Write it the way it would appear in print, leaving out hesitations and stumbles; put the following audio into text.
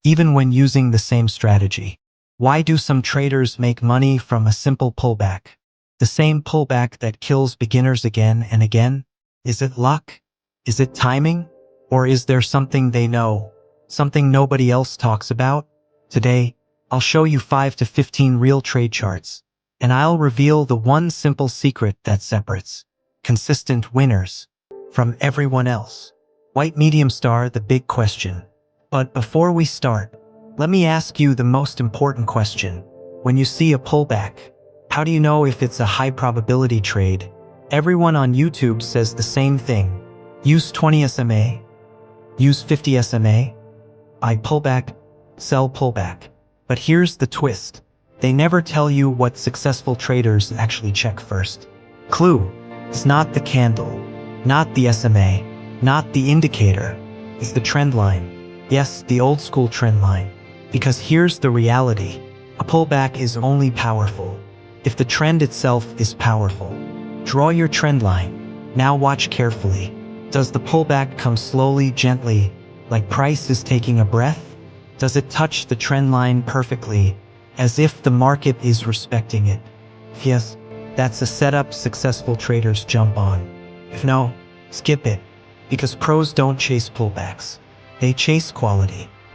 even when using the same strategy. Why do some traders make money from a simple pullback? The same pullback that kills beginners again and again? Is it luck? Is it timing? Or is there something they know? Something nobody else talks about? Today, I'll show you 5 to 15 real trade charts, and I'll reveal the one simple secret that separates consistent winners from everyone else. White medium star, the big question. But before we start, let me ask you the most important question. When you see a pullback, how do you know if it's a high probability trade? Everyone on YouTube says the same thing. Use 20 SMA, use 50 SMA, buy pullback, sell pullback. But here's the twist. They never tell you what successful traders actually check first. Clue. It's not the candle, not the SMA, not the indicator. It's the trend line. Yes, the old school trend line. Because here's the reality. A pullback is only powerful if the trend itself is powerful. Draw your trend line. Now watch carefully. Does the pullback come slowly, gently, like price is taking a breath? Does it touch the trend line perfectly, as if the market is respecting it? If yes, that's a setup successful traders jump on. If no, skip it. Because pros don't chase pullbacks. They chase quality.